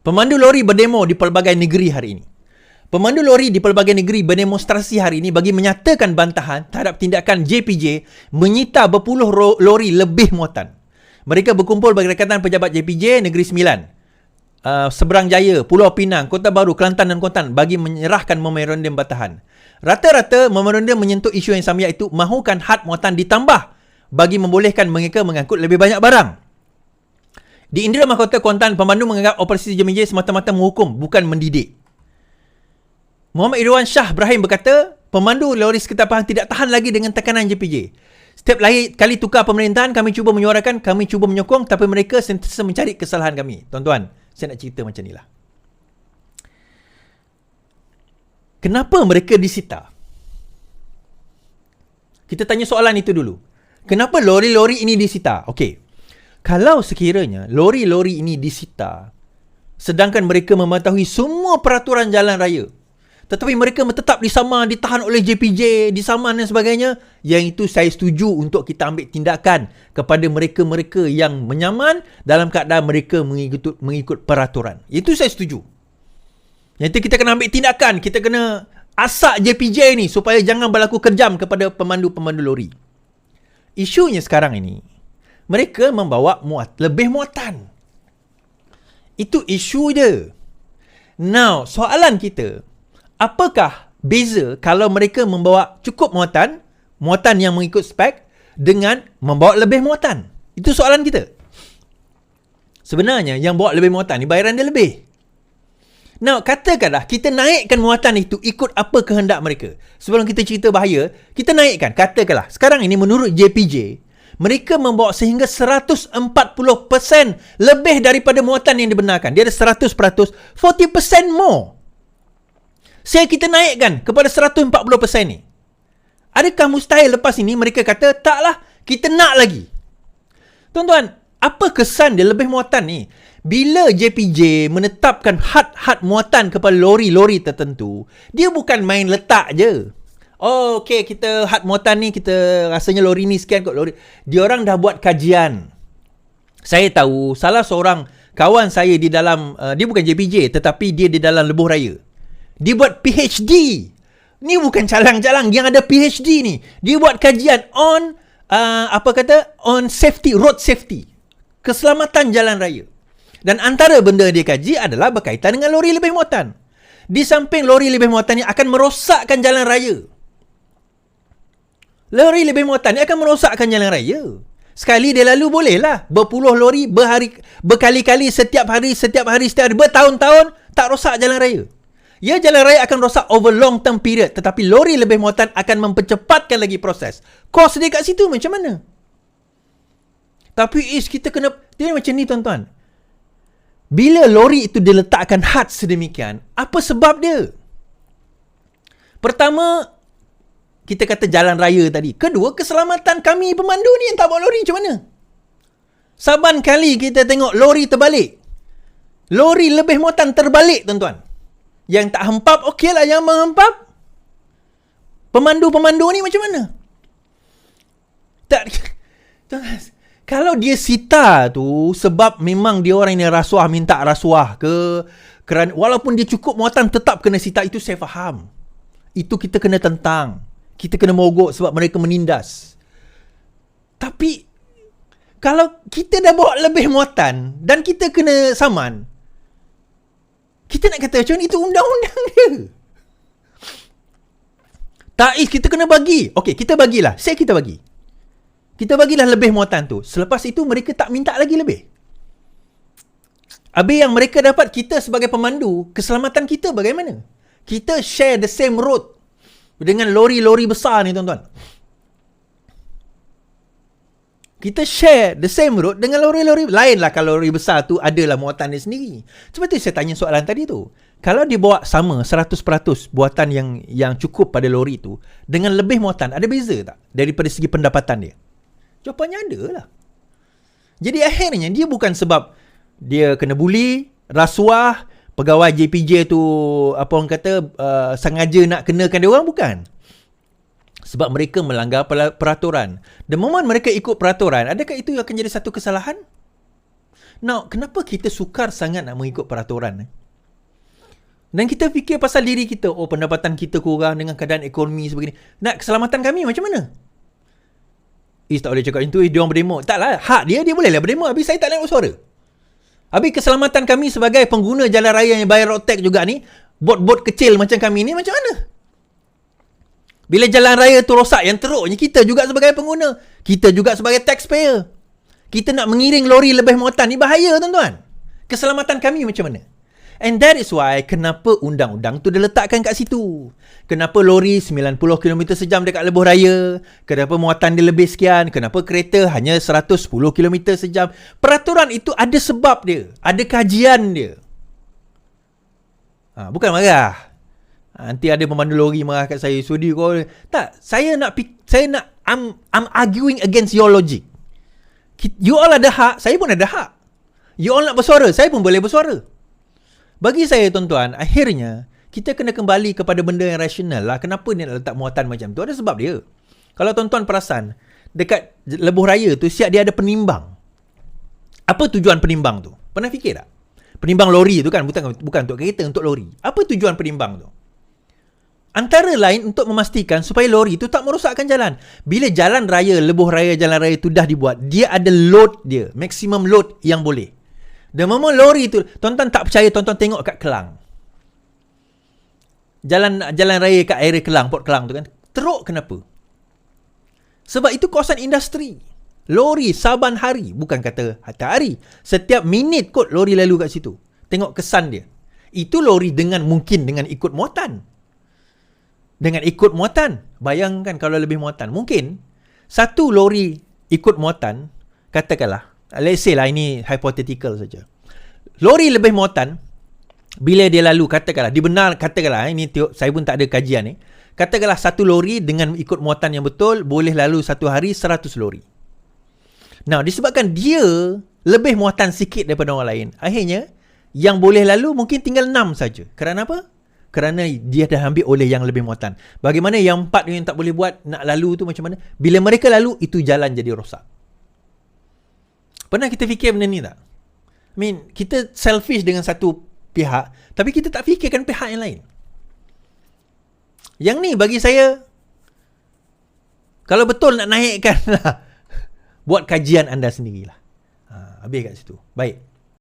Pemandu lori berdemo di pelbagai negeri hari ini. Pemandu lori di pelbagai negeri berdemonstrasi hari ini bagi menyatakan bantahan terhadap tindakan JPJ menyita berpuluh lori lebih muatan. Mereka berkumpul bagi Dekatan Pejabat JPJ Negeri Sembilan, Seberang Jaya, Pulau Pinang, Kota Baru, Kelantan dan Kuantan bagi menyerahkan memorandum bantahan. Rata-rata memorandum menyentuh isu yang sama, iaitu mahukan had muatan ditambah bagi membolehkan mereka mengangkut lebih banyak barang. Di Indira Mahkota Kuantan, pemandu menganggap operasi JPJ semata-mata menghukum, bukan mendidik. Muhammad Irwan Shah Ibrahim berkata, pemandu lori sekitar Pahang tidak tahan lagi dengan tekanan JPJ. Setiap kali tukar pemerintahan, kami cuba menyuarakan, kami cuba menyokong, tapi mereka sentiasa mencari kesalahan kami. Tuan-tuan, saya nak cerita macam ni lah. Kenapa mereka disita? Kita tanya soalan itu dulu. Kenapa lori-lori ini disita? Okey. Kalau sekiranya lori-lori ini disita, sedangkan mereka mematuhi semua peraturan jalan raya, tetapi mereka tetap disaman, ditahan oleh JPJ, disaman dan sebagainya, yang itu saya setuju untuk kita ambil tindakan kepada mereka-mereka yang menyaman dalam keadaan mereka mengikut peraturan. Itu saya setuju. Yang itu kita kena ambil tindakan, kita kena asak JPJ ni supaya jangan berlaku kejam kepada pemandu-pemandu lori. Isunya sekarang ini, mereka membawa lebih muatan. Itu isu dia. Now, soalan kita, apakah beza kalau mereka membawa cukup muatan yang mengikut spek, dengan membawa lebih muatan? Itu soalan kita. Sebenarnya yang bawa lebih muatan ni bayaran dia lebih. Now, katakanlah kita naikkan muatan itu ikut apa kehendak mereka. Sebelum kita cerita bahaya, kita naikkan. Katakanlah sekarang ini menurut JPJ, mereka membawa sehingga 140% lebih daripada muatan yang dibenarkan. Dia ada 100%, 40% more. Saya kita naikkan kepada 140% ni. Adakah mustahil lepas ini mereka kata, taklah, kita nak lagi? Tuan-tuan, apa kesan dia lebih muatan ni? Bila JPJ menetapkan had muatan kepada lori-lori tertentu, dia bukan main letak je. Oh, okey, kita had muatan ni, kita rasanya lori ni sekian kot lori. Diorang dah buat kajian. Saya tahu salah seorang kawan saya di dalam, dia bukan JPJ, tetapi dia di dalam Lebuh Raya. Dia buat PhD. Ni bukan calang-calang, yang ada PhD ni. Dia buat kajian on, on safety, road safety. Keselamatan jalan raya. Dan antara benda dia kaji adalah berkaitan dengan lori lebih muatan. Di samping lori lebih muatan ni akan merosakkan jalan raya. Lori lebih muatan ni akan merosakkan jalan raya. Sekali dia lalu bolehlah. Berpuluh lori berkali-kali setiap hari, bertahun-tahun tak rosak jalan raya. Ya, jalan raya akan rosak over long term period, tetapi lori lebih muatan akan mempercepatkan lagi proses. Kos dia kat situ macam mana? Tapi kita kena, dia macam ni tuan-tuan. Bila lori itu diletakkan had sedemikian, apa sebab dia? Pertama, kita kata jalan raya tadi. Kedua, keselamatan kami pemandu ni yang tak bawa lori macam mana? Saban kali kita tengok lori terbalik. Lori lebih muatan terbalik tuan-tuan. Yang tak hempap, okey lah. Yang menghempap, pemandu-pemandu ni macam mana? Tak, kalau dia sita tu sebab memang dia orang yang rasuah, minta rasuah ke, kerana walaupun dia cukup muatan tetap kena sita, itu saya faham. Itu kita kena tentang. Kita kena mogok sebab mereka menindas. Tapi kalau kita dah bawa lebih muatan dan kita kena saman, kita nak kata macam ni, itu undang-undang dia. Taiz kita kena bagi. Okey, kita bagilah. Kita bagi. Kita bagilah lebih muatan tu. Selepas itu mereka tak minta lagi lebih. Habis yang mereka dapat, kita sebagai pemandu, keselamatan kita bagaimana? Kita share the same road dengan lori-lori besar ni tuan-tuan. Kita share the same road dengan lori-lori. Lainlah kalau lori besar tu adalah muatan dia sendiri. Sebab tu saya tanya soalan tadi tu. Kalau dia bawa sama 100% buatan yang cukup pada lori tu dengan lebih muatan, ada beza tak daripada segi pendapatan dia? Jawapannya ada lah. Jadi akhirnya dia bukan sebab dia kena buli, rasuah, pegawai JPJ tu apa orang kata sengaja nak kenakan dia orang, bukan. Sebab mereka melanggar peraturan. The moment mereka ikut peraturan, adakah itu akan jadi satu kesalahan? Now, kenapa kita sukar sangat nak mengikut peraturan? Dan kita fikir pasal diri kita. Oh, pendapatan kita kurang dengan keadaan ekonomi sebegini. Nak keselamatan kami macam mana? Tak boleh cakap itu, dia orang berdemo. Taklah, hak dia bolehlah berdemo. Habis saya tak nak bersuara. Habis keselamatan kami sebagai pengguna jalan raya yang bayar road tax juga ni, bot-bot kecil macam kami ni macam mana? Bila jalan raya tu rosak, yang teruknya kita juga sebagai pengguna. Kita juga sebagai taxpayer. Kita nak mengiring lori lebih muatan ni bahaya, tuan-tuan. Keselamatan kami macam mana? And that is why kenapa undang-undang tu diletakkan kat situ. Kenapa lori 90 km sejam dekat lebuh raya? Kenapa muatan dia lebih sekian? Kenapa kereta hanya 110 km sejam? Peraturan itu ada sebab dia. Ada kajian dia. Bukan marah. Nanti ada pemandu lori marah kat saya. Sudi kau. Tak, I'm arguing against your logic. You all ada hak, saya pun ada hak. You all nak bersuara, saya pun boleh bersuara. Bagi saya, tuan-tuan, akhirnya kita kena kembali kepada benda yang rasional lah. Kenapa dia nak letak muatan macam tu? Ada sebab dia. Kalau tuan-tuan perasan, dekat lebuh raya tu siap dia ada penimbang. Apa tujuan penimbang tu? Pernah fikir tak? Penimbang lori tu kan, bukan untuk kereta, untuk lori. Apa tujuan penimbang tu? Antara lain untuk memastikan supaya lori tu tak merosakkan jalan. Bila jalan raya, lebuh raya, jalan raya tu dah dibuat, dia ada load dia, maksimum load yang boleh. Dan memang lori tu, tuan-tuan tak percaya, tuan-tuan tengok kat Kelang. Jalan raya kat area Kelang, Port Kelang tu kan, teruk kenapa? Sebab itu kawasan industri. Lori saban hari, bukan kata hari, setiap minit kot lori lalu kat situ. Tengok kesan dia. Itu lori mungkin dengan ikut muatan. Dengan ikut muatan. Bayangkan kalau lebih muatan. Mungkin satu lori ikut muatan, katakanlah, let's say lah, ini hypothetical saja. Lori lebih muatan, bila dia lalu, katakanlah, ini saya pun tak ada kajian ni. Katakanlah satu lori dengan ikut muatan yang betul, boleh lalu satu hari 100 lori. Nah, disebabkan dia lebih muatan sikit daripada orang lain, akhirnya, yang boleh lalu mungkin tinggal 6 saja. Kerana apa? Kerana dia dah ambil oleh yang lebih muatan. Bagaimana yang 4 yang tak boleh buat, nak lalu tu macam mana? Bila mereka lalu, itu jalan jadi rosak. Pernah kita fikir benda ni tak? I mean, kita selfish dengan satu pihak, tapi kita tak fikirkan pihak yang lain. Yang ni bagi saya, kalau betul nak naikkan lah, buat kajian anda sendirilah. Habis kat situ. Baik.